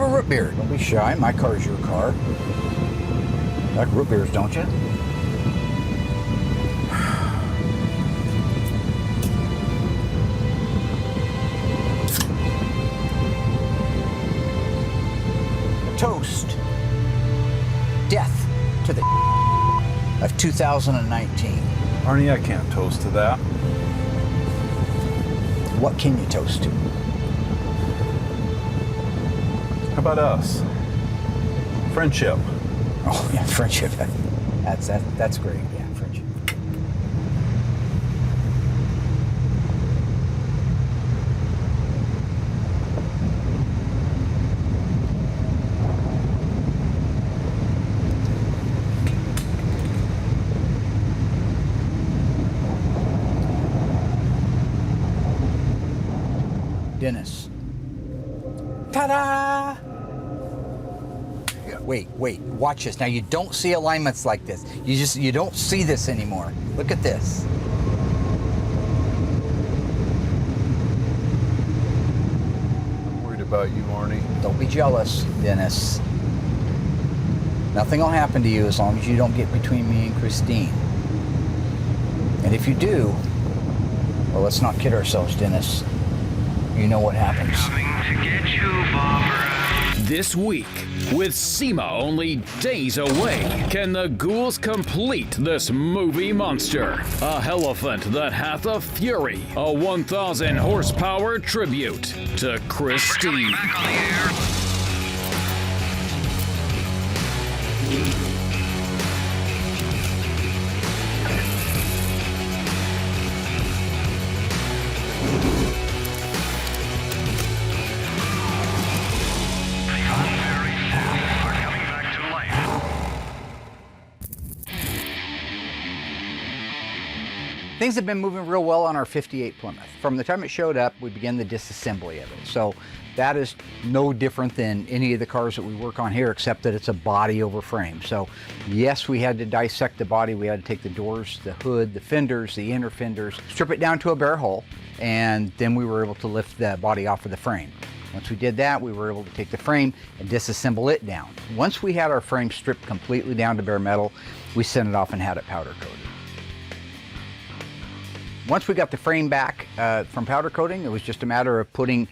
a root beer. Don't be shy. My car's your car. You like root beers, don't you? Toast. Death to the of 2019. Arnie, I can't toast to that. What can you toast to? How about us? Friendship. Oh yeah, friendship. That's great. Yeah, friendship. Dennis. Ta-da! Wait, watch this. Now you don't see alignments like this. You don't see this anymore. Look at this. I'm worried about you, Arnie. Don't be jealous, Dennis. Nothing will happen to you as long as you don't get between me and Christine. And if you do, well, let's not kid ourselves, Dennis. You know what happens. Coming to get you, Barbara. This week, with Sema only days away, can the ghouls complete this movie monster? A elephant that hath a fury, a 1,000 horsepower tribute to Christine. Back on the air. Things have been moving real well on our 58 Plymouth. From the time it showed up, we began the disassembly of it. So that is no different than any of the cars that we work on here, except that it's a body over frame. So yes, we had to dissect the body. We had to take the doors, the hood, the fenders, the inner fenders, strip it down to a bare hull, and then we were able to lift the body off of the frame. Once we did that, we were able to take the frame and disassemble it down. Once we had our frame stripped completely down to bare metal, we sent it off and had it powder coated. Once we got the frame back from powder coating, it was just a matter of putting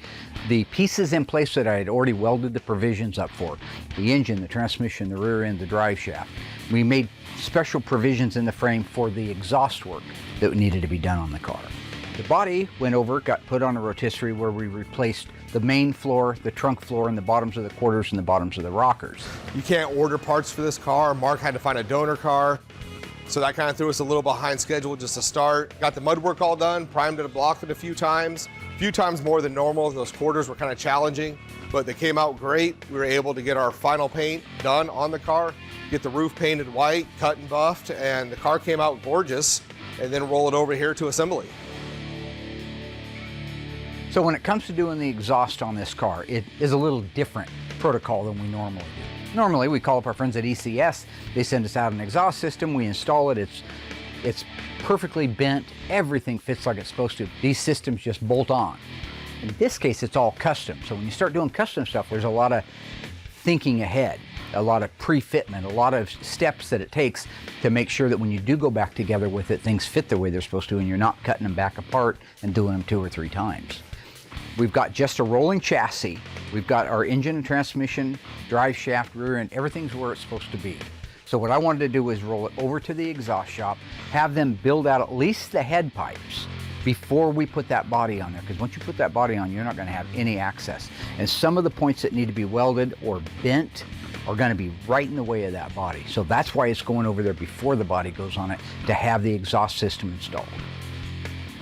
the pieces in place that I had already welded the provisions up for. The engine, the transmission, the rear end, the drive shaft. We made special provisions in the frame for the exhaust work that needed to be done on the car. The body went over, got put on a rotisserie where we replaced the main floor, the trunk floor, and the bottoms of the quarters and the bottoms of the rockers. You can't order parts for this car. Mark had to find a donor car. So that kind of threw us a little behind schedule just to start. Got the mud work all done, primed it, blocked it a few times more than normal. Those quarters were kind of challenging, but they came out great. We were able to get our final paint done on the car, get the roof painted white, cut and buffed, and the car came out gorgeous, and then roll it over here to assembly. So when it comes to doing the exhaust on this car, it is a little different protocol than we normally do. Normally, we call up our friends at ECS. They send us out an exhaust system. We install it. It's perfectly bent. Everything fits like it's supposed to. These systems just bolt on. In this case, it's all custom. So when you start doing custom stuff, there's a lot of thinking ahead, a lot of pre-fitment, a lot of steps that it takes to make sure that when you do go back together with it, things fit the way they're supposed to, and you're not cutting them back apart and doing them 2 or 3 times. We've got just a rolling chassis. We've got our engine and transmission, drive shaft, rear end, everything's where it's supposed to be. So what I wanted to do was roll it over to the exhaust shop, have them build out at least the head pipes before we put that body on there, because once you put that body on, you're not going to have any access. And some of the points that need to be welded or bent are going to be right in the way of that body. So that's why it's going over there before the body goes on it, to have the exhaust system installed.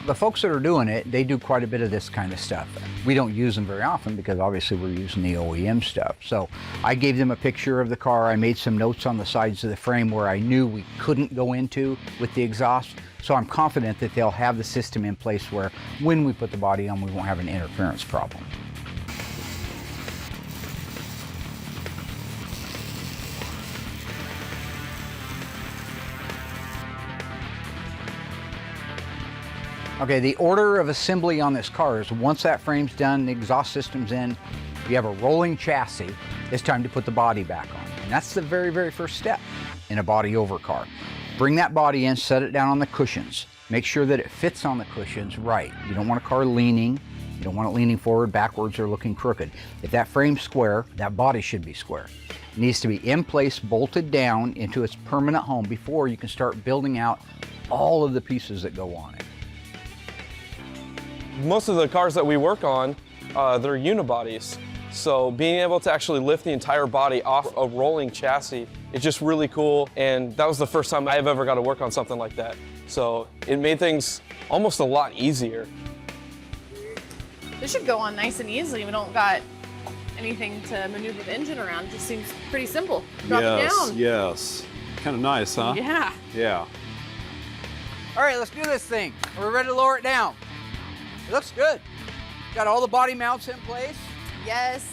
The folks that are doing it, they do quite a bit of this kind of stuff. We don't use them very often because obviously we're using the OEM stuff. So I gave them a picture of the car. I made some notes on the sides of the frame where I knew we couldn't go into with the exhaust. So I'm confident that they'll have the system in place where when we put the body on, we won't have an interference problem. Okay, the order of assembly on this car is once that frame's done, the exhaust system's in, You have a rolling chassis, it's time to put the body back on. And that's the very, very first step in a body over car. Bring that body in, set it down on the cushions. Make sure that it fits on the cushions right. You don't want a car leaning. You don't want it leaning forward, backwards, or looking crooked. If that frame's square, that body should be square. It needs to be in place, bolted down into its permanent home before you can start building out all of the pieces that go on it. Most of the cars that we work on, they're unibodies. So being able to actually lift the entire body off a rolling chassis is just really cool. And that was the first time I've ever got to work on something like that. So it made things almost a lot easier. This should go on nice and easily. We don't got anything to maneuver the engine around. It just seems pretty simple. Drop it down. Yes. Kind of nice, huh? Yeah. Yeah. All right, let's do this thing. We're ready to lower it down. It looks good. Got all the body mounts in place. Yes.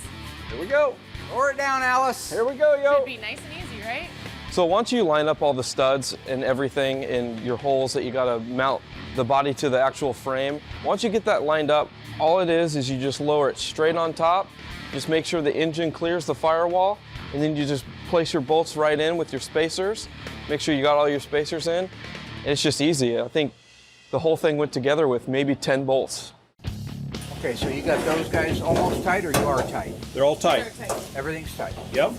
Here we go. Lower it down, Alice. Here we go, yo. Should be nice and easy, right? So once you line up all the studs and everything in your holes that you got to mount the body to the actual frame, once you get that lined up, all it is you just lower it straight on top. Just make sure the engine clears the firewall, and then you just place your bolts right in with your spacers. Make sure you got all your spacers in. And it's just easy. I think the whole thing went together with maybe 10 bolts. Okay, so you got those guys almost tight, or you are tight? They're all tight. Everything's tight. Yep.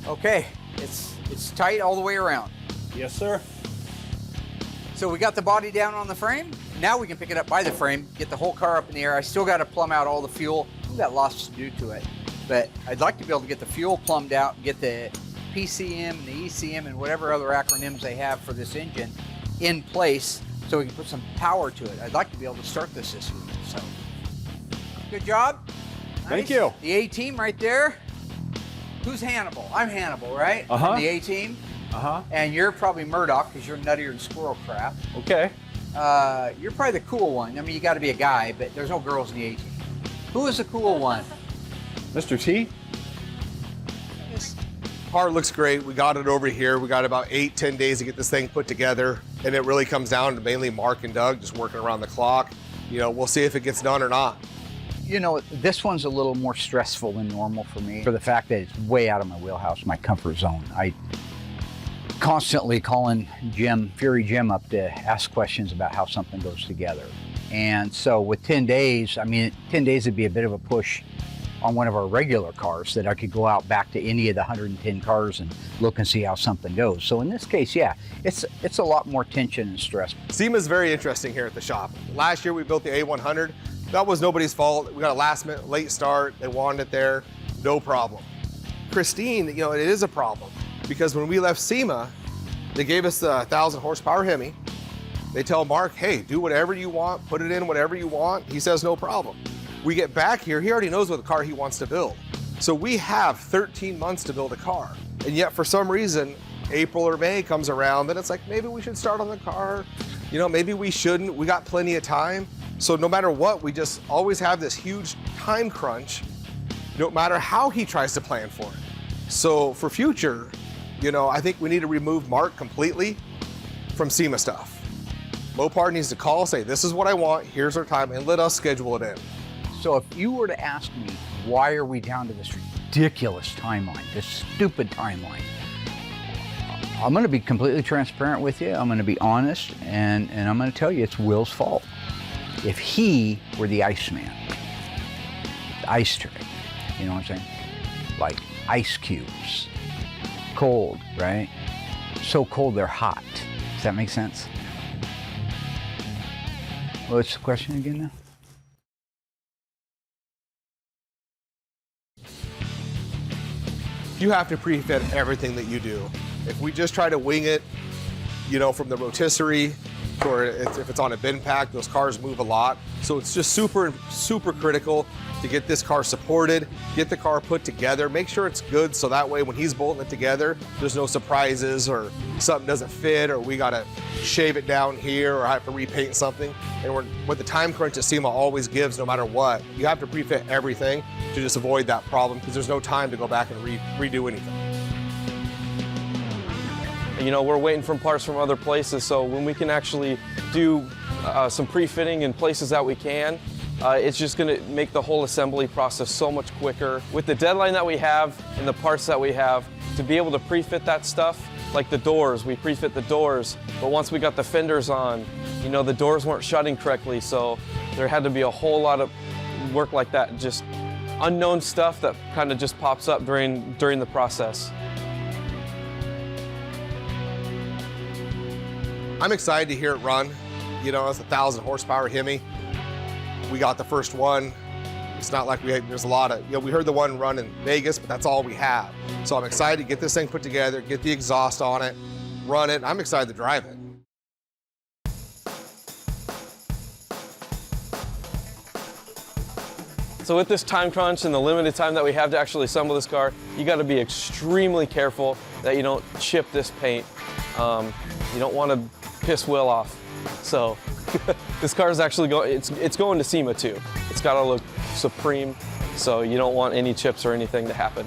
Okay, it's tight all the way around. Yes, sir. So we got the body down on the frame. Now we can pick it up by the frame, get the whole car up in the air. I still got to plumb out all the fuel. We've got lots to do to it, but I'd like to be able to get the fuel plumbed out, get the PCM, the ECM, and whatever other acronyms they have for this engine in place so we can put some power to it. I'd like to be able to start this week. So, good job. Thank Nice. you. The A-team right there. Who's Hannibal? I'm Hannibal, right? Uh-huh. From the A-team. Uh-huh. And you're probably Murdoch because you're nuttier than squirrel crap. Okay. You're probably the cool one. I mean, you got to be a guy, but there's no girls in the A-team. Who is the cool one? Mr. T? Car looks great. We got it over here. We got about 8-10 days to get this thing put together. And it really comes down to mainly Mark and Doug just working around the clock. You know, we'll see if it gets done or not. You know, this one's a little more stressful than normal for me for the fact that it's way out of my wheelhouse, my comfort zone. I constantly calling Fury Jim up to ask questions about how something goes together. And so with 10 days, I mean, 10 days would be a bit of a push on one of our regular cars that I could go out back to any of the 110 cars and look and see how something goes. So in this case, yeah, it's a lot more tension and stress. Sema's very interesting here at the shop. Last year we built the A100. That was nobody's fault. We got a last minute late start. They wanted it there, no problem. Christine, you know, it is a problem because when we left Sema, they gave us the 1,000 horsepower Hemi. They tell Mark, hey, do whatever you want, put it in whatever you want. He says, no problem. We get back here, he already knows what the car he wants to build. So we have 13 months to build a car. And yet for some reason, April or May comes around and it's like, maybe we should start on the car. You know, maybe we shouldn't. We got plenty of time. So no matter what, we just always have this huge time crunch, no matter how he tries to plan for it. So for future, you know, I think we need to remove Mark completely from Sema stuff. Mopar needs to call, say, this is what I want, here's our time, and let us schedule it in. So if you were to ask me, why are we down to this ridiculous timeline, this stupid timeline, I'm gonna be completely transparent with you. I'm gonna be honest, and I'm gonna tell you it's Will's fault. If he were the Iceman, the ice trick, you know what I'm saying? Like ice cubes, cold, right? So cold they're hot. Does that make sense? What's the question again now? You have to pre-fit everything that you do. If we just try to wing it, you know, from the rotisserie, or if it's on a bin pack, those cars move a lot. So it's just super, super critical to get this car supported, get the car put together, make sure it's good so that way when he's bolting it together, there's no surprises or something doesn't fit or we gotta shave it down here or have to repaint something. And what the time crunch that Sema always gives, no matter what, you have to pre-fit everything to just avoid that problem because there's no time to go back and redo anything. You know, we're waiting for parts from other places, so when we can actually do some pre-fitting in places that we can, It's just gonna make the whole assembly process so much quicker. With the deadline that we have and the parts that we have, to be able to pre-fit that stuff, like the doors, we pre-fit the doors, but once we got the fenders on, you know, the doors weren't shutting correctly, so there had to be a whole lot of work like that, just unknown stuff that kind of just pops up during the process. I'm excited to hear it run. You know, it's 1,000 horsepower Hemi. We got the first one. It's not like there's a lot of, you know, we heard the one run in Vegas, but that's all we have. So I'm excited to get this thing put together, get the exhaust on it, run it. I'm excited to drive it. So with this time crunch and the limited time that we have to actually assemble this car, you got to be extremely careful that you don't chip this paint. You don't want to piss Will off. So this car is actually going, it's going to Sema too. It's got to look supreme, so you don't want any chips or anything to happen.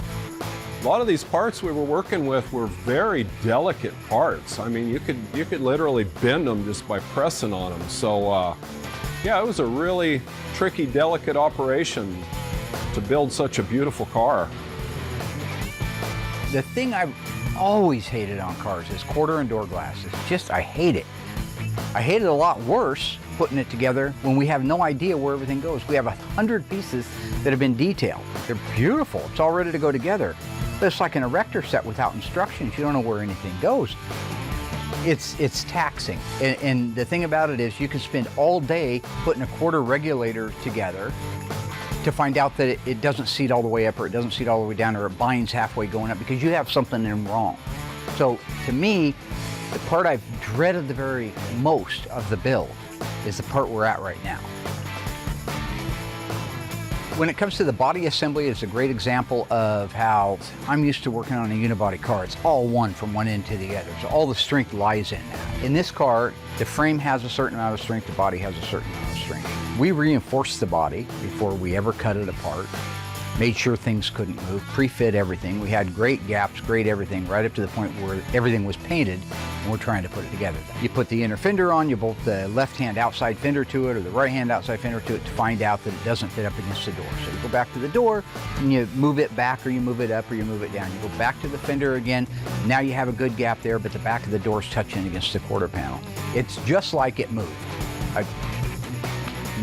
A lot of these parts we were working with were very delicate parts. I mean, you could literally bend them just by pressing on them. So yeah, it was a really tricky, delicate operation to build such a beautiful car. The thing I've always hated on cars is quarter and door glasses. Just, I hate it. I hate it a lot worse putting it together when we have no idea where everything goes. We have 100 pieces that have been detailed. They're beautiful. It's all ready to go together. But it's like an erector set without instructions. You don't know where anything goes. It's taxing. And the thing about it is you can spend all day putting a quarter regulator together to find out that it doesn't seat all the way up, or it doesn't seat all the way down, or it binds halfway going up because you have something in wrong. So to me, the part I've dreaded the very most of the build is the part we're at right now. When it comes to the body assembly, it's a great example of how I'm used to working on a unibody car. It's all one from one end to the other. So all the strength lies in that. In this car, the frame has a certain amount of strength, the body has a certain amount of strength. We reinforced the body before we ever cut it apart, made sure things couldn't move, pre-fit everything. We had great gaps, great everything, right up to the point where everything was painted, and we're trying to put it together. You put the inner fender on, you bolt the left-hand outside fender to it or the right-hand outside fender to it to find out that it doesn't fit up against the door. So you go back to the door, and you move it back, or you move it up, or you move it down. You go back to the fender again. Now you have a good gap there, but the back of the door is touching against the quarter panel. It's just like it moved. I'm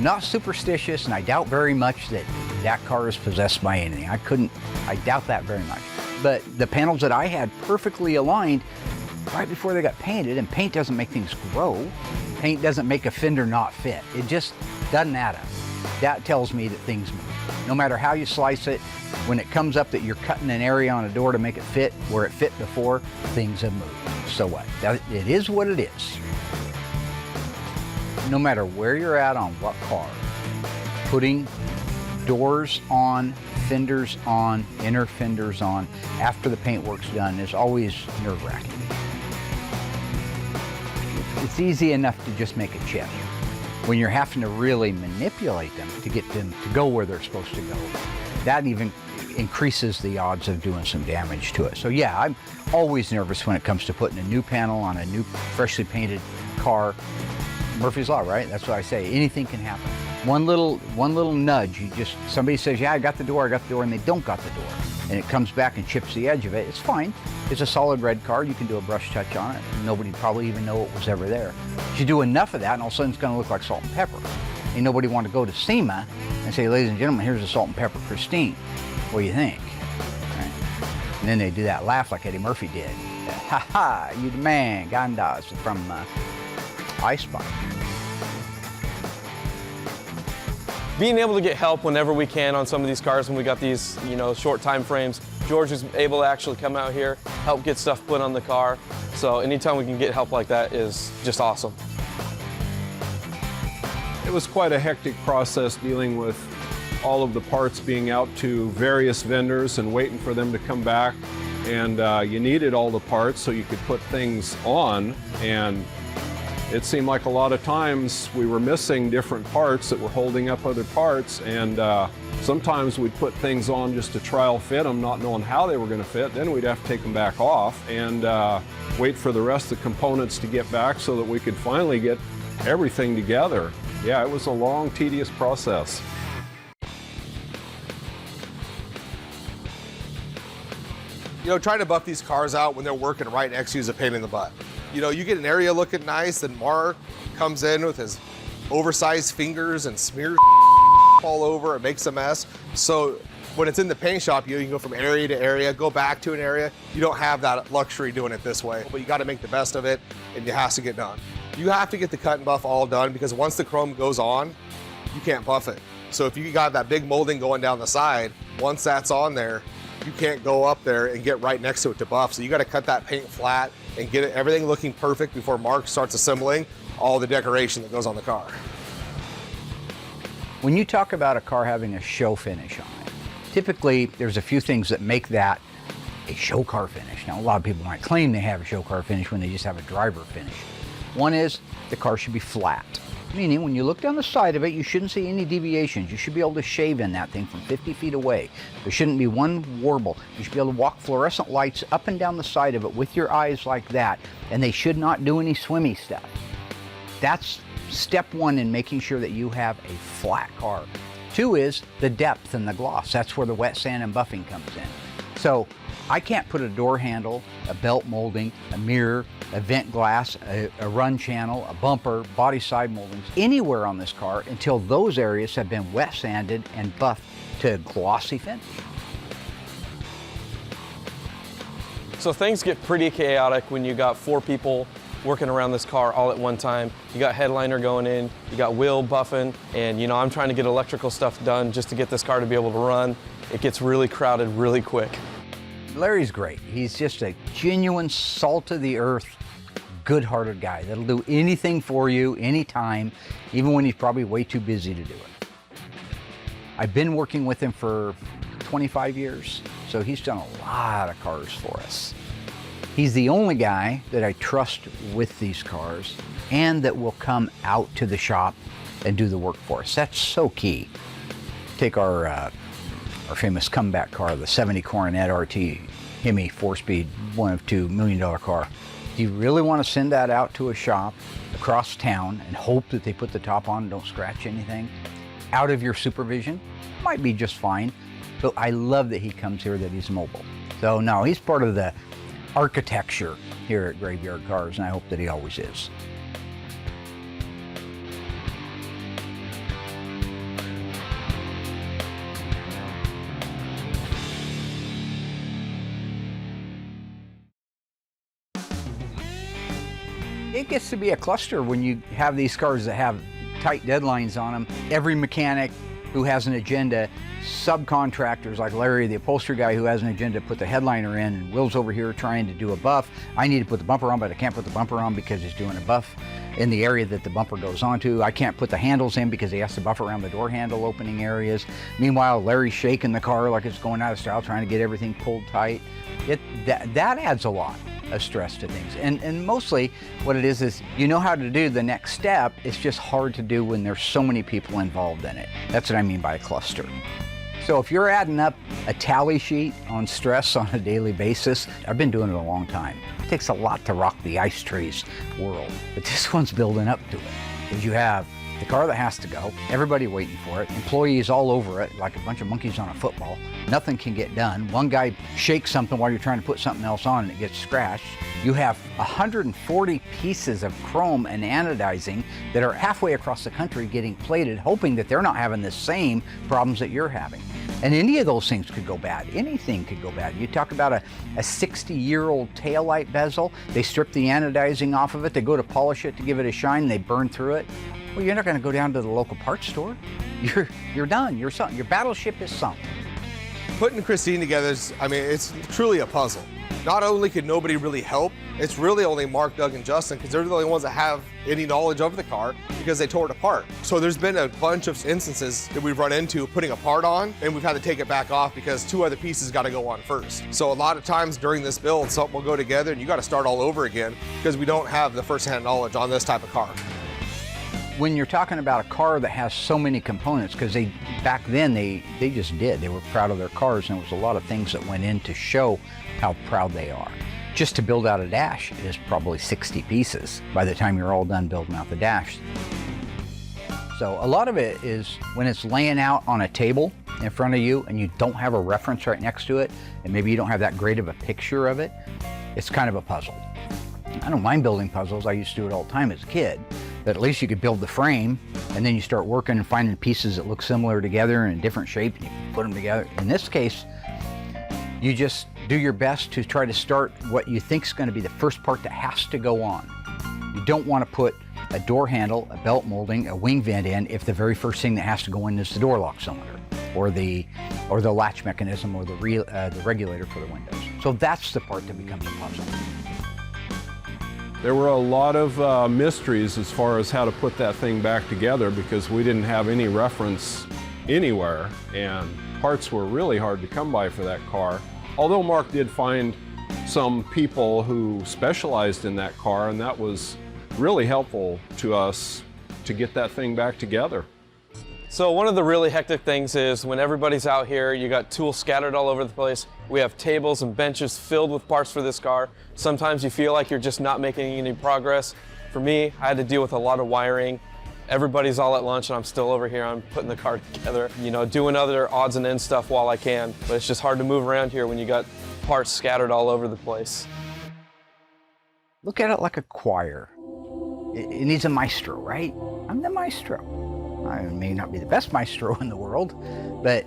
not superstitious, and I doubt very much that that car is possessed by anything. I doubt that very much. But the panels that I had perfectly aligned right before they got painted, and paint doesn't make things grow. Paint doesn't make a fender not fit. It just doesn't add up. That tells me that things move. No matter how you slice it, when it comes up that you're cutting an area on a door to make it fit where it fit before, things have moved. So what? It is what it is. No matter where you're at on what car, putting doors on, fenders on, inner fenders on, after the paint work's done is always nerve-wracking. It's easy enough to just make a chip. When you're having to really manipulate them to get them to go where they're supposed to go, that even increases the odds of doing some damage to it. So yeah, I'm always nervous when it comes to putting a new panel on a new, freshly painted car. Murphy's Law, right? That's what I say. Anything can happen. One little nudge, somebody says, yeah, I got the door, and they don't got the door. And it comes back and chips the edge of it. It's fine. It's a solid red car. You can do a brush touch on it. Nobody would probably even know it was ever there. But you do enough of that, and all of a sudden it's going to look like salt and pepper. And nobody want to go to Sema and say, ladies and gentlemen, here's the salt and pepper Christine. What do you think? Right? And then they do that laugh like Eddie Murphy did. Ha ha, you the man, Gandas from I Spy. Being able to get help whenever we can on some of these cars when we got these, short time frames. George is able to actually come out here, help get stuff put on the car. So anytime we can get help like that is just awesome. It was quite a hectic process dealing with all of the parts being out to various vendors and waiting for them to come back. And you needed all the parts so you could put things on, and it seemed like a lot of times we were missing different parts that were holding up other parts, and sometimes we'd put things on just to trial fit them, not knowing how they were going to fit. Then we'd have to take them back off and wait for the rest of the components to get back so that we could finally get everything together. Yeah, it was a long, tedious process. You know, trying to buff these cars out when they're working right next to you is a pain in the butt. You know, you get an area looking nice, and Mark comes in with his oversized fingers and smears all over. It makes a mess. So when it's in the paint shop, you can go from area to area, go back to an area. You don't have that luxury doing it this way, but you got to make the best of it, and it has to get done. You have to get the cut and buff all done, because once the chrome goes on, you can't buff it. So if you got that big molding going down the side, once that's on there, you can't go up there and get right next to it to buff. So you got to cut that paint flat and get everything looking perfect before Mark starts assembling all the decoration that goes on the car. When you talk about a car having a show finish on it, typically there's a few things that make that a show car finish. Now, a lot of people might claim they have a show car finish when they just have a driver finish. One is the car should be flat, meaning when you look down the side of it, you shouldn't see any deviations. You should be able to shave in that thing from 50 feet away. There shouldn't be one warble. You should be able to walk fluorescent lights up and down the side of it with your eyes like that, and they should not do any swimmy stuff. That's step one in making sure that you have a flat car. Two is the depth and the gloss. That's where the wet sand and buffing comes in. So I can't put a door handle, a belt molding, a mirror, a vent glass, a run channel, a bumper, body side moldings anywhere on this car until those areas have been wet sanded and buffed to glossy finish. So things get pretty chaotic when you got 4 people working around this car all at one time. You got headliner going in, you got wheel buffing, and you know, I'm trying to get electrical stuff done just to get this car to be able to run. It gets really crowded really quick. Larry's great. He's just a genuine salt of the earth, good-hearted guy that'll do anything for you, anytime, even when he's probably way too busy to do it. I've been working with him for 25 years, so he's done a lot of cars for us. He's the only guy that I trust with these cars and that will come out to the shop and do the work for us. That's so key. Take our famous comeback car, the 70 Coronet RT Hemi 4-speed, one of $2 million car. Do you really want to send that out to a shop across town and hope that they put the top on and don't scratch anything? Out of your supervision? Might be just fine, but I love that he comes here, that he's mobile. So no, he's part of the architecture here at Graveyard Carz, and I hope that he always is. It gets to be a cluster when you have these cars that have tight deadlines on them. Every mechanic who has an agenda, subcontractors like Larry, the upholstery guy, who has an agenda to put the headliner in, and Will's over here trying to do a buff. I need to put the bumper on, but I can't put the bumper on because he's doing a buff in the area that the bumper goes onto. I can't put the handles in because he has to buff around the door handle opening areas. Meanwhile, Larry's shaking the car like it's going out of style, trying to get everything pulled tight. That adds a lot of stress to things. And mostly what it is you know how to do the next step. It's just hard to do when there's so many people involved in it. That's what I mean by a cluster. So if you're adding up a tally sheet on stress on a daily basis, I've been doing it a long time. It takes a lot to rock the ice trees world, but this one's building up to it. Because you have the car that has to go, everybody waiting for it, employees all over it like a bunch of monkeys on a football. Nothing can get done. One guy shakes something while you're trying to put something else on and it gets scratched. You have 140 pieces of chrome and anodizing that are halfway across the country getting plated, hoping that they're not having the same problems that you're having. And any of those things could go bad. Anything could go bad. You talk about a 60-year-old taillight bezel. They strip the anodizing off of it. They go to polish it to give it a shine. They burn through it. Well, you're not going to go down to the local parts store. You're done. You're sunk. Your battleship is sunk. Putting Christine together is, I mean, it's truly a puzzle. Not only could nobody really help, it's really only Mark, Doug, and Justin, because they're the only ones that have any knowledge of the car because they tore it apart. So there's been a bunch of instances that we've run into putting a part on and we've had to take it back off because 2 other pieces got to go on first. So a lot of times during this build, something will go together and you got to start all over again because we don't have the first-hand knowledge on this type of car. When you're talking about a car that has so many components, because back then they just did. They were proud of their cars, and there was a lot of things that went in to show how proud they are. Just to build out a dash is probably 60 pieces by the time you're all done building out the dash. So a lot of it is when it's laying out on a table in front of you and you don't have a reference right next to it, and maybe you don't have that great of a picture of it, it's kind of a puzzle. I don't mind building puzzles. I used to do it all the time as a kid, but at least you could build the frame and then you start working and finding pieces that look similar together in a different shape and you put them together. In this case, you just do your best to try to start what you think is going to be the first part that has to go on. You don't want to put a door handle, a belt molding, a wing vent in if the very first thing that has to go in is the door lock cylinder or the latch mechanism or the regulator for the windows. So that's the part that becomes a puzzle. There were a lot of mysteries as far as how to put that thing back together because we didn't have any reference anywhere, and parts were really hard to come by for that car. Although Mark did find some people who specialized in that car, and that was really helpful to us to get that thing back together. So one of the really hectic things is when everybody's out here, you got tools scattered all over the place. We have tables and benches filled with parts for this car. Sometimes you feel like you're just not making any progress. For me, I had to deal with a lot of wiring. Everybody's all at lunch and I'm still over here. I'm putting the car together, you know, doing other odds and ends stuff while I can. But it's just hard to move around here when you got parts scattered all over the place. Look at it like a choir. It needs a maestro, right? I'm the maestro. I may not be the best maestro in the world, but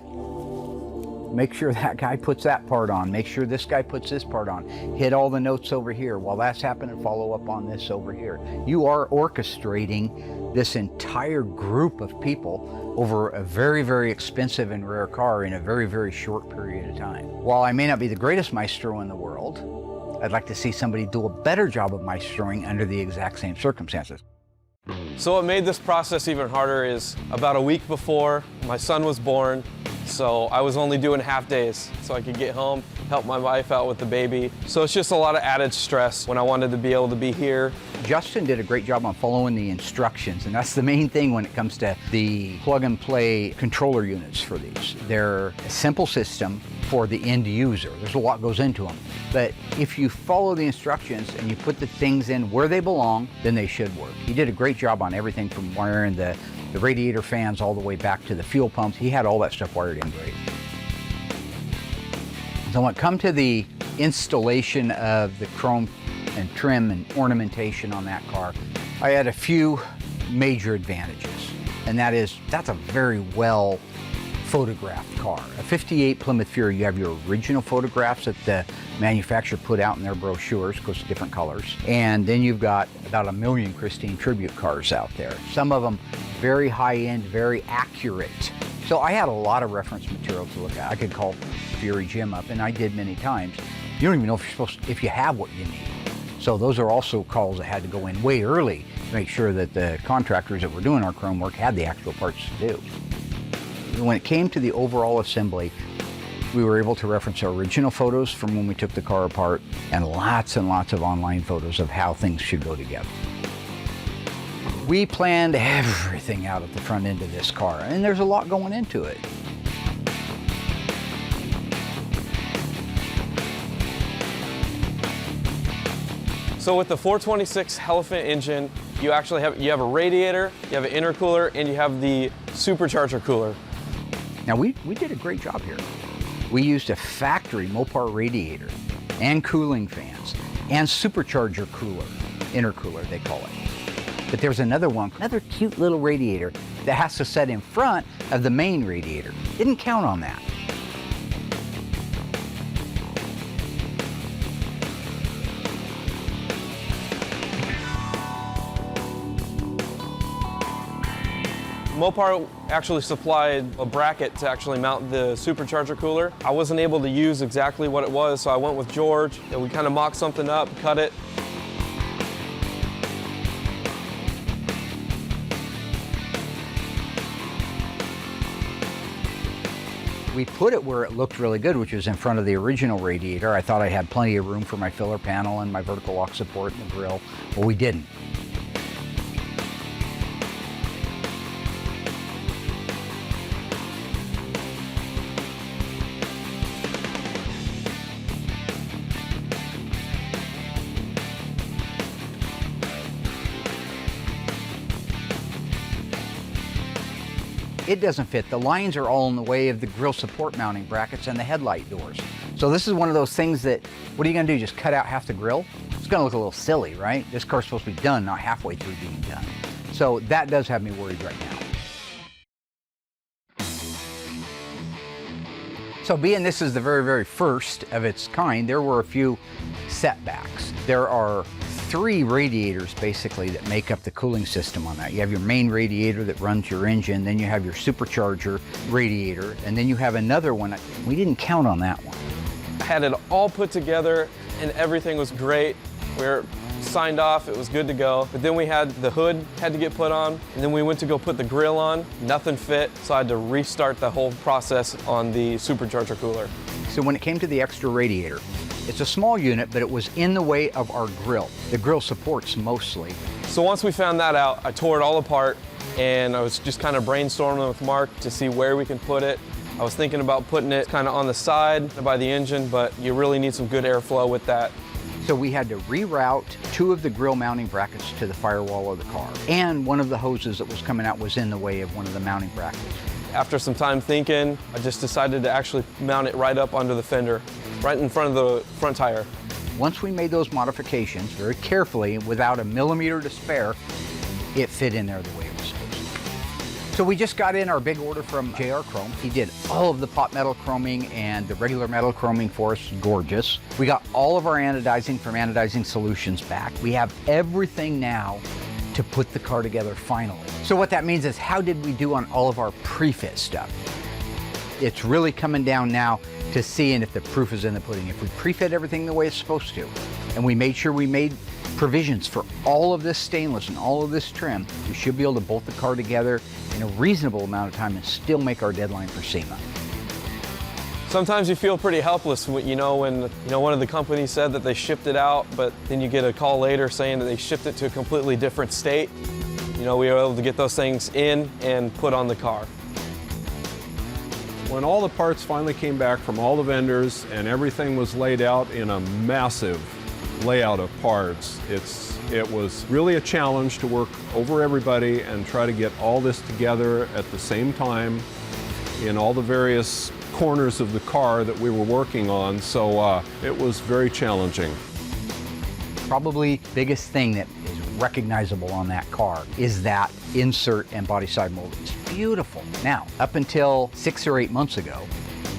make sure that guy puts that part on. Make sure this guy puts this part on. Hit all the notes over here. While that's happening, follow up on this over here. You are orchestrating this entire group of people over a very, very expensive and rare car in a very, very short period of time. While I may not be the greatest maestro in the world, I'd like to see somebody do a better job of maestroing under the exact same circumstances. So what made this process even harder is about a week before my son was born, so I was only doing half days so I could get home, help my wife out with the baby. So it's just a lot of added stress when I wanted to be able to be here. Justin did a great job on following the instructions, and that's the main thing when it comes to the plug-and-play controller units for these. They're a simple system for the end user. There's a lot goes into them. But if you follow the instructions and you put the things in where they belong, then they should work. He did a great job on everything from wiring the radiator fans all the way back to the fuel pumps. He had all that stuff wired in great. So when it comes to the installation of the chrome and trim and ornamentation on that car, I had a few major advantages. And that is, that's a very well photographed car. A 58 Plymouth Fury, you have your original photographs that the manufacturer put out in their brochures, because different colors. And then you've got about 1 million Christine tribute cars out there. Some of them very high-end, very accurate. So I had a lot of reference material to look at. I could call Fury Jim up, and I did many times. You don't even know if you're supposed to, if you have what you need. So those are also calls that had to go in way early to make sure that the contractors that were doing our chrome work had the actual parts to do. When it came to the overall assembly, we were able to reference our original photos from when we took the car apart and lots of online photos of how things should go together. We planned everything out at the front end of this car, and there's a lot going into it. So with the 426 Elephant engine, you actually have a radiator, you have an intercooler, and you have the supercharger cooler. Now we did a great job here. We used a factory Mopar radiator and cooling fans and supercharger cooler, intercooler they call it. But there's another one, another cute little radiator that has to set in front of the main radiator. Didn't count on that. Mopar actually supplied a bracket to actually mount the supercharger cooler. I wasn't able to use exactly what it was, so I went with George, and we kind of mocked something up, cut it. We put it where it looked really good, which was in front of the original radiator. I thought I had plenty of room for my filler panel and my vertical lock support and the grill, but we didn't. It doesn't fit. The lines are all in the way of the grille support mounting brackets and the headlight doors. So this is one of those things that, what are you gonna do, just cut out half the grille? It's gonna look a little silly, right? This car's supposed to be done, not halfway through being done. So that does have me worried right now. So being this is the very, very first of its kind, there were a few setbacks. There are 3 radiators basically that make up the cooling system on that. You have your main radiator that runs your engine, then you have your supercharger radiator, and then you have another one. We didn't count on that one. I had it all put together and everything was great. We were signed off, it was good to go. But then we had the hood had to get put on, and then we went to go put the grill on. Nothing fit, so I had to restart the whole process on the supercharger cooler. So when it came to the extra radiator, it's a small unit, but it was in the way of our grill. The grill supports mostly. So once we found that out, I tore it all apart, and I was just kind of brainstorming with Mark to see where we can put it. I was thinking about putting it kind of on the side by the engine, but you really need some good airflow with that. So we had to reroute 2 of the grill mounting brackets to the firewall of the car. And one of the hoses that was coming out was in the way of one of the mounting brackets. After some time thinking, I just decided to actually mount it right up under the fender, right in front of the front tire. Once we made those modifications very carefully, without a millimeter to spare, it fit in there the way it was supposed to. So we just got in our big order from JR Chrome. He did all of the pot metal chroming and the regular metal chroming for us, gorgeous. We got all of our anodizing from Anodizing Solutions back. We have everything now to put the car together finally. So what that means is, how did we do on all of our pre-fit stuff? It's really coming down now to seeing if the proof is in the pudding. If we pre-fit everything the way it's supposed to, and we made sure we made provisions for all of this stainless and all of this trim, we should be able to bolt the car together in a reasonable amount of time and still make our deadline for SEMA. Sometimes you feel pretty helpless when one of the companies said that they shipped it out, but then you get a call later saying that they shipped it to a completely different state. We were able to get those things in and put on the car. When all the parts finally came back from all the vendors and everything was laid out in a massive layout of parts, it was really a challenge to work over everybody and try to get all this together at the same time in all the various corners of the car that we were working on, so it was very challenging. Probably the biggest thing that is recognizable on that car is that insert and body side mold. It's beautiful. Now, up until 6 or 8 months ago,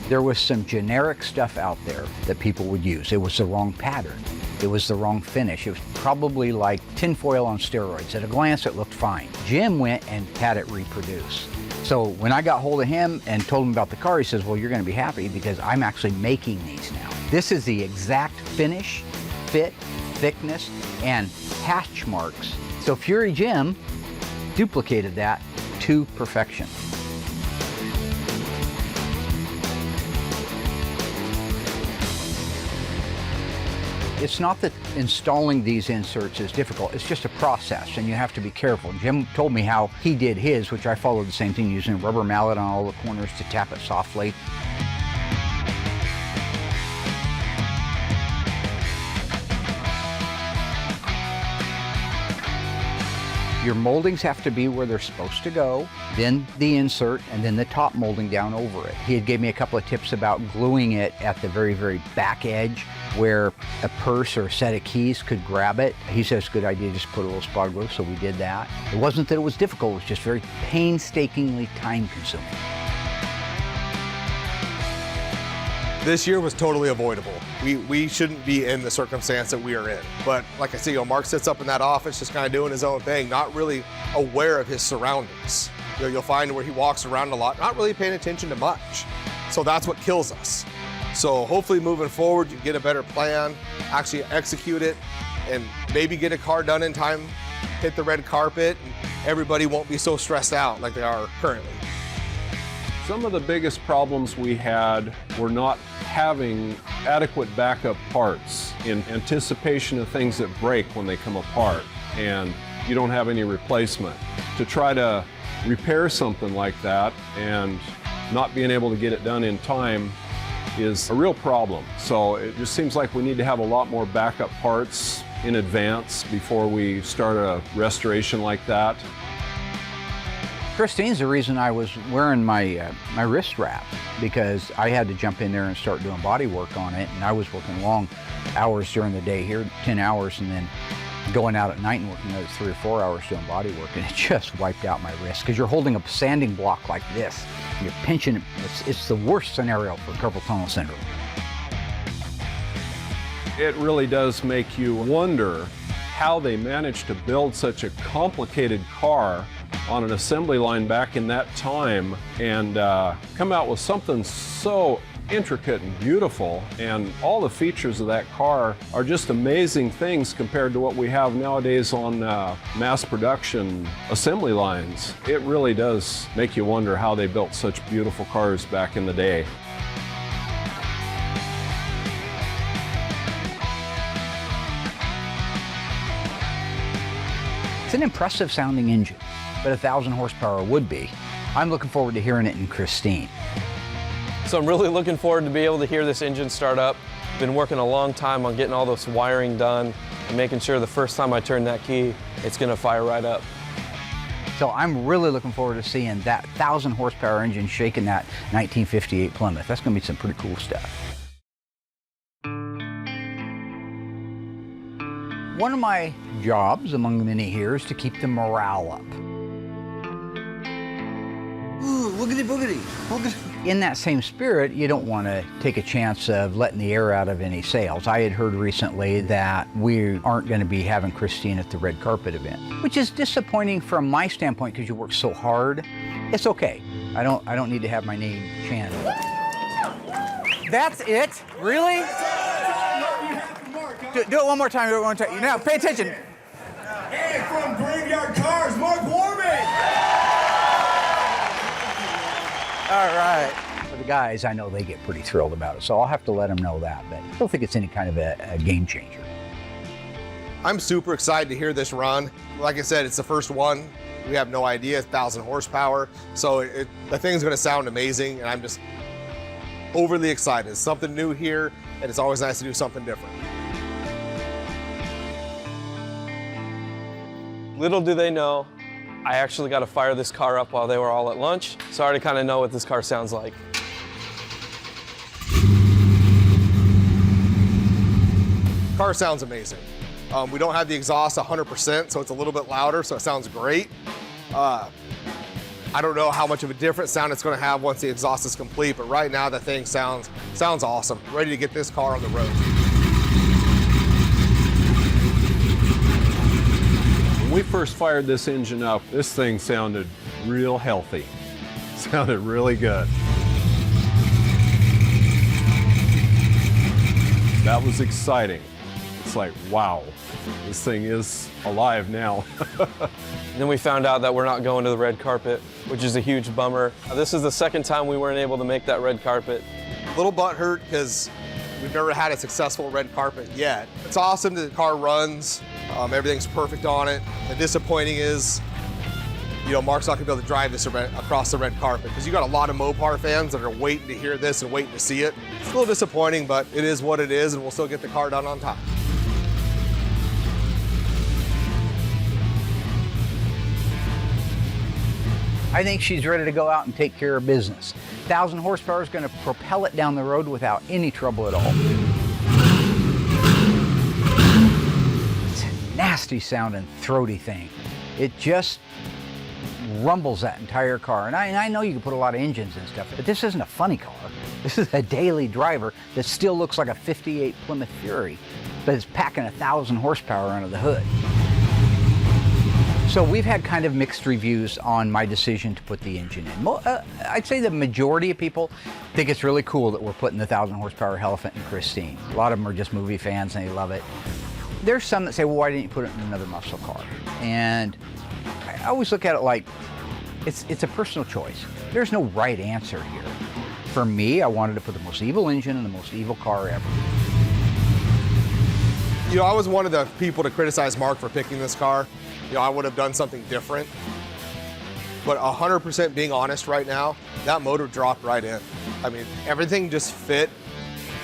there was some generic stuff out there that people would use. It was the wrong pattern. It was the wrong finish. It was probably like tinfoil on steroids. At a glance, it looked fine. Jim went and had it reproduced. So when I got hold of him and told him about the car, he says, well, you're gonna be happy because I'm actually making these now. This is the exact finish, fit, thickness, and hatch marks. So Fury Jim duplicated that to perfection. It's not that installing these inserts is difficult, it's just a process and you have to be careful. Jim told me how he did his, which I followed the same thing, using a rubber mallet on all the corners to tap it softly. Your moldings have to be where they're supposed to go, then the insert, and then the top molding down over it. He had gave me a couple of tips about gluing it at the very, very back edge where a purse or a set of keys could grab it. He says, good idea, just put a little spot glue, so we did that. It wasn't that it was difficult, it was just very painstakingly time-consuming. This year was totally avoidable. We shouldn't be in the circumstance that we are in. But like I say, Mark sits up in that office just kind of doing his own thing, not really aware of his surroundings. You'll find where he walks around a lot, not really paying attention to much. So that's what kills us. So hopefully moving forward, you get a better plan, actually execute it, and maybe get a car done in time, hit the red carpet, and everybody won't be so stressed out like they are currently. Some of the biggest problems we had were not having adequate backup parts in anticipation of things that break when they come apart and you don't have any replacement. To try to repair something like that and not being able to get it done in time is a real problem. So it just seems like we need to have a lot more backup parts in advance before we start a restoration like that. Christine's the reason I was wearing my my wrist wrap, because I had to jump in there and start doing body work on it, and I was working long hours during the day here, 10 hours, and then going out at night and working another 3 or 4 hours doing body work, and it just wiped out my wrist, because you're holding a sanding block like this, and you're pinching it. It's the worst scenario for carpal tunnel syndrome. It really does make you wonder how they managed to build such a complicated car on an assembly line back in that time and come out with something so intricate and beautiful, and all the features of that car are just amazing things compared to what we have nowadays on mass production assembly lines. It really does make you wonder how they built such beautiful cars back in the day. It's an impressive sounding engine, but 1,000 horsepower would be. I'm looking forward to hearing it in Christine. So I'm really looking forward to be able to hear this engine start up. Been working a long time on getting all this wiring done and making sure the first time I turn that key, it's gonna fire right up. So I'm really looking forward to seeing that 1,000 horsepower engine shaking that 1958 Plymouth. That's gonna be some pretty cool stuff. One of my jobs, among many here, is to keep the morale up. Ooh, woogity boogity, woogity. In that same spirit, you don't want to take a chance of letting the air out of any sails. I had heard recently that we aren't going to be having Christine at the red carpet event, which is disappointing from my standpoint because you work so hard. It's okay. I don't need to have my name chanted. That's it? Really? Do it one more time. Do it one more time. Now, pay attention. Hey, from Graveyard Carz, Mark Warman. All right. For the guys, I know they get pretty thrilled about it, so I'll have to let them know that, but I don't think it's any kind of a game changer. I'm super excited to hear this run. Like I said, it's the first one. We have no idea, 1,000 horsepower. So the thing's gonna sound amazing, and I'm just overly excited. It's something new here, and it's always nice to do something different. Little do they know, I actually got to fire this car up while they were all at lunch, so I already kind of know what this car sounds like. Car sounds amazing. We don't have the exhaust 100%, so it's a little bit louder, so it sounds great. I don't know how much of a different sound it's going to have once the exhaust is complete, but right now the thing sounds awesome. Ready to get this car on the road. When we first fired this engine up, this thing sounded real healthy. Sounded really good. That was exciting. It's like, wow, this thing is alive now. Then we found out that we're not going to the red carpet, which is a huge bummer. This is the second time we weren't able to make that red carpet. A little butthurt because we've never had a successful red carpet yet. It's awesome that the car runs. Everything's perfect on it. The disappointing is, you know, Mark's not gonna be able to drive this across the red carpet because you got a lot of Mopar fans that are waiting to hear this and waiting to see it. It's a little disappointing, but it is what it is, and we'll still get the car done on time. I think she's ready to go out and take care of business. 1,000 horsepower is going to propel it down the road without any trouble at all. It's a nasty sounding, throaty thing. It just rumbles that entire car. And I know you can put a lot of engines and stuff, but this isn't a funny car. This is a daily driver that still looks like a 58 Plymouth Fury, but it's packing 1,000 horsepower under the hood. So we've had kind of mixed reviews on my decision to put the engine in. I'd say the majority of people think it's really cool that we're putting the 1,000 horsepower Elephant in Christine. A lot of them are just movie fans and they love it. There's some that say, well, why didn't you put it in another muscle car? And I always look at it like it's a personal choice. There's no right answer here. For me, I wanted to put the most evil engine in the most evil car ever. You know, I was one of the people to criticize Mark for picking this car. You know, I would have done something different. But 100% being honest right now, that motor dropped right in. I mean, everything just fit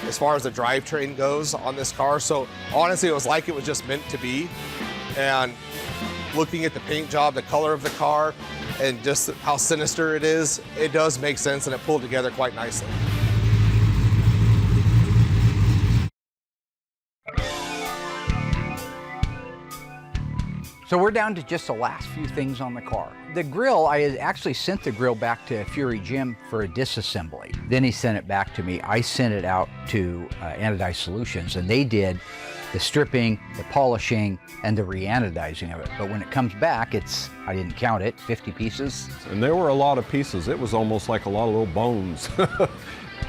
as far as the drivetrain goes on this car. So honestly, it was like it was just meant to be. And looking at the paint job, the color of the car, and just how sinister it is, it does make sense and it pulled together quite nicely. So we're down to just the last few things on the car. The grill, I had actually sent the grill back to Fury Jim for a disassembly. Then he sent it back to me. I sent it out to Anodized Solutions, and they did the stripping, the polishing, and the re-anodizing of it. But when it comes back, it's, I didn't count it, 50 pieces. And there were a lot of pieces. It was almost like a lot of little bones.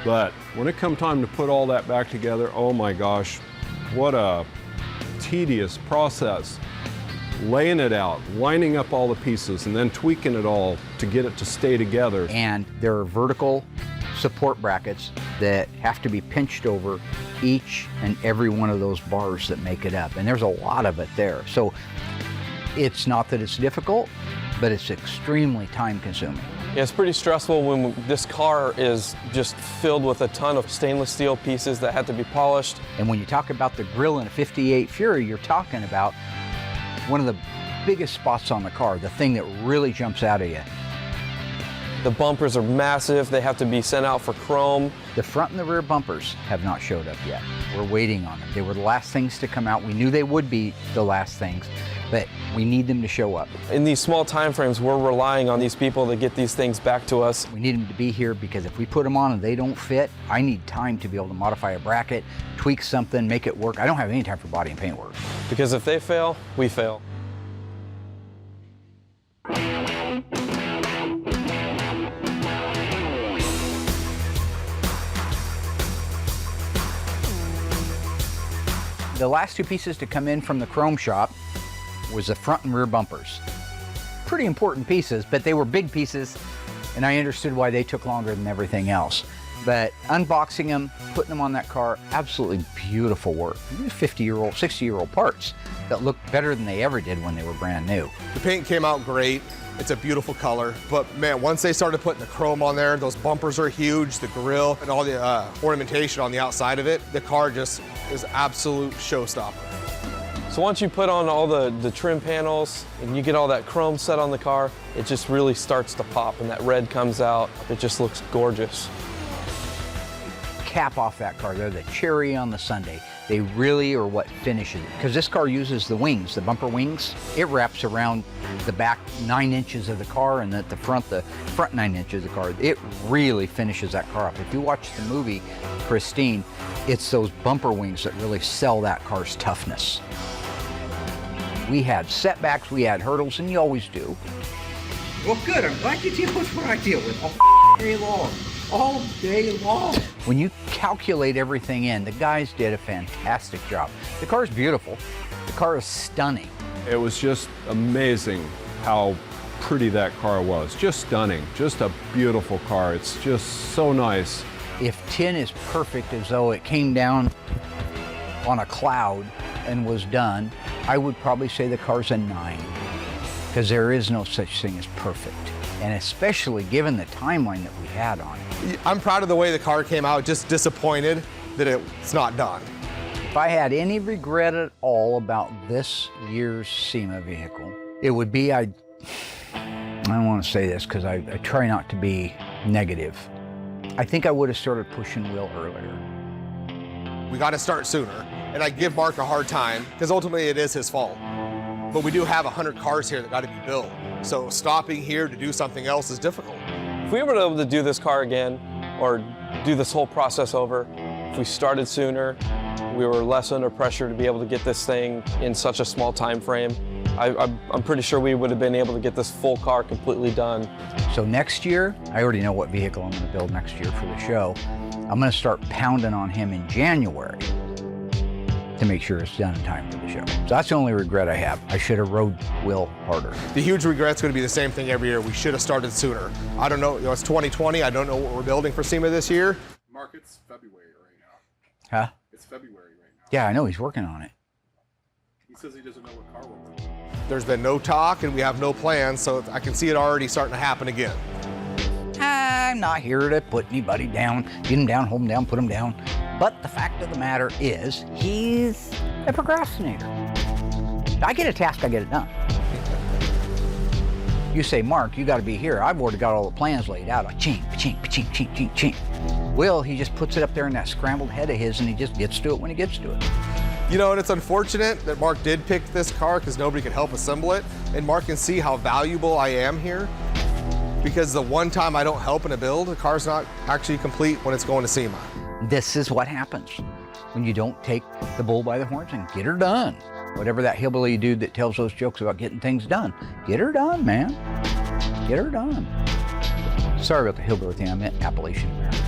But when it come time to put all that back together, oh my gosh, what a tedious process. Laying it out, lining up all the pieces, and then tweaking it all to get it to stay together. And there are vertical support brackets that have to be pinched over each and every one of those bars that make it up. And there's a lot of it there. So it's not that it's difficult, but it's extremely time consuming. Yeah, it's pretty stressful when this car is just filled with a ton of stainless steel pieces that had to be polished. And when you talk about the grill in a 58 Fury, you're talking about one of the biggest spots on the car, the thing that really jumps out at you. The bumpers are massive. They have to be sent out for chrome. The front and the rear bumpers have not showed up yet. We're waiting on them. They were the last things to come out. We knew they would be the last things, but we need them to show up. In these small time frames, we're relying on these people to get these things back to us. We need them to be here because if we put them on and they don't fit, I need time to be able to modify a bracket, tweak something, make it work. I don't have any time for body and paint work. Because if they fail, we fail. The last two pieces to come in from the chrome shop was the front and rear bumpers. Pretty important pieces, but they were big pieces, and I understood why they took longer than everything else. But unboxing them, putting them on that car, absolutely beautiful work. 50-year-old, 60-year-old parts that look better than they ever did when they were brand new. The paint came out great. It's a beautiful color, but man, once they started putting the chrome on there, those bumpers are huge, the grille and all the ornamentation on the outside of it, the car just is absolute showstopper. So once you put on all the trim panels and you get all that chrome set on the car, it just really starts to pop and that red comes out. It just looks gorgeous. Cap off that car. They're the cherry on the sundae. They really are what finishes it. Because this car uses the wings, the bumper wings. It wraps around the back 9 inches of the car and at the front 9 inches of the car. It really finishes that car up. If you watch the movie Christine, it's those bumper wings that really sell that car's toughness. We had setbacks, we had hurdles, and you always do. Well, good. I'm glad you deal with what I deal with all day long. All day long. When you calculate everything in, the guys did a fantastic job. The car's beautiful. The car is stunning. It was just amazing how pretty that car was. Just stunning. Just a beautiful car. It's just so nice. If tin is perfect as though it came down on a cloud and was done, I would probably say the car's a 9. Because there is no such thing as perfect. And especially given the timeline that we had on it. I'm proud of the way the car came out, just disappointed that it's not done. If I had any regret at all about this year's SEMA vehicle, it would be, I don't want to say this because I try not to be negative. I think I would have started pushing Will earlier. We got to start sooner. And I give Mark a hard time because ultimately it is his fault. But we do have 100 cars here that got to be built. So stopping here to do something else is difficult. If we were able to do this car again or do this whole process over, if we started sooner, we were less under pressure to be able to get this thing in such a small time frame, I'm pretty sure we would have been able to get this full car completely done. So next year, I already know what vehicle I'm going to build next year for the show. I'm going to start pounding on him in January to make sure it's done in time for the show. So that's the only regret I have. I should have rode Will harder. The huge regret's going to be the same thing every year. We should have started sooner. I don't know, it's 2020. I don't know what we're building for SEMA this year. Mark, it's February right now. Huh? It's February right now. Yeah, I know, he's working on it. He says he doesn't know what car we're building. There's been no talk and we have no plans, so I can see it already starting to happen again. I'm not here to put anybody down. Get him down, hold him down, put him down. But the fact of the matter is, he's a procrastinator. I get a task, I get it done. You say, Mark, you got to be here. I've already got all the plans laid out. Ching, ching, ching, ching, ching, ching. Will, he just puts it up there in that scrambled head of his, and he just gets to it when he gets to it. You know, and it's unfortunate that Mark did pick this car because nobody could help assemble it. And Mark can see how valuable I am here, because the one time I don't help in a build, the car's not actually complete when it's going to Sema. This is what happens when you don't take the bull by the horns and get her done. Whatever that hillbilly dude that tells those jokes about getting things done, get her done, man. Get her done. Sorry about the hillbilly thing, I meant Appalachian American.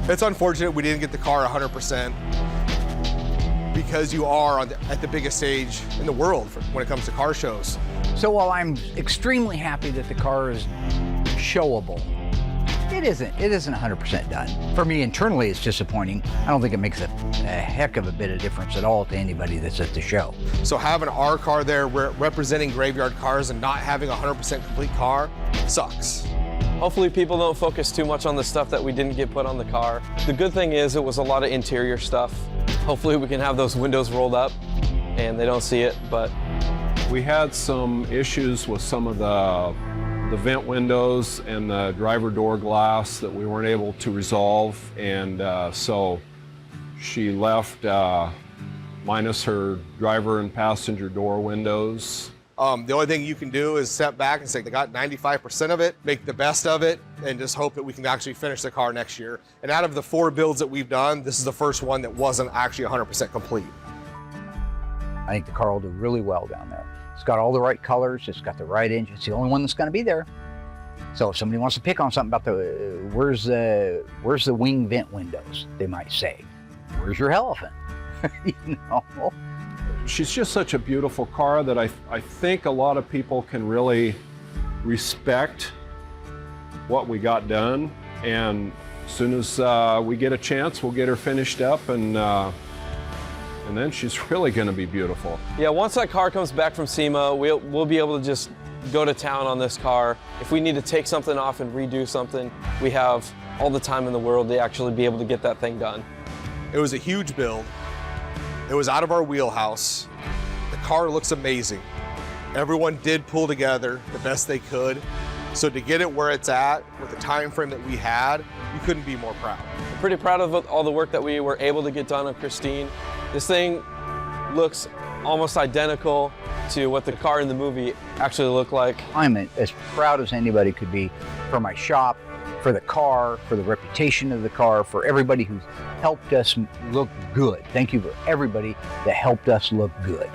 It's unfortunate we didn't get the car 100% because you are at the biggest stage in the world when it comes to car shows. So while I'm extremely happy that the car is showable, it isn't 100% done. For me internally, it's disappointing. I don't think it makes a heck of a bit of difference at all to anybody that's at the show. So having our car there representing Graveyard Cars and not having a 100% complete car sucks. Hopefully people don't focus too much on the stuff that we didn't get put on the car. The good thing is it was a lot of interior stuff. Hopefully we can have those windows rolled up and they don't see it, but. We had some issues with some of the vent windows and the driver door glass that we weren't able to resolve, and so she left minus her driver and passenger door windows. The only thing you can do is step back and say, they got 95% of it, make the best of it, and just hope that we can actually finish the car next year. And out of the 4 builds that we've done, this is the first one that wasn't actually 100% complete. I think the car will do really well down there. It's got all the right colors, it's got the right engine. It's the only one that's going to be there. So if somebody wants to pick on something about where's the wing vent windows, they might say, where's your elephant? You know? She's just such a beautiful car that I think a lot of people can really respect what we got done. And as soon as we get a chance, we'll get her finished up, and then she's really going to be beautiful. Yeah, once that car comes back from Sema, we'll be able to just go to town on this car. If we need to take something off and redo something, we have all the time in the world to actually be able to get that thing done. It was a huge build. It was out of our wheelhouse. The car looks amazing. Everyone did pull together the best they could. So to get it where it's at with the time frame that we had, you couldn't be more proud. I'm pretty proud of all the work that we were able to get done on Christine. This thing looks almost identical to what the car in the movie actually looked like. I'm as proud as anybody could be for my shop, for the car, for the reputation of the car, for everybody who's helped us look good. Thank you for everybody that helped us look good.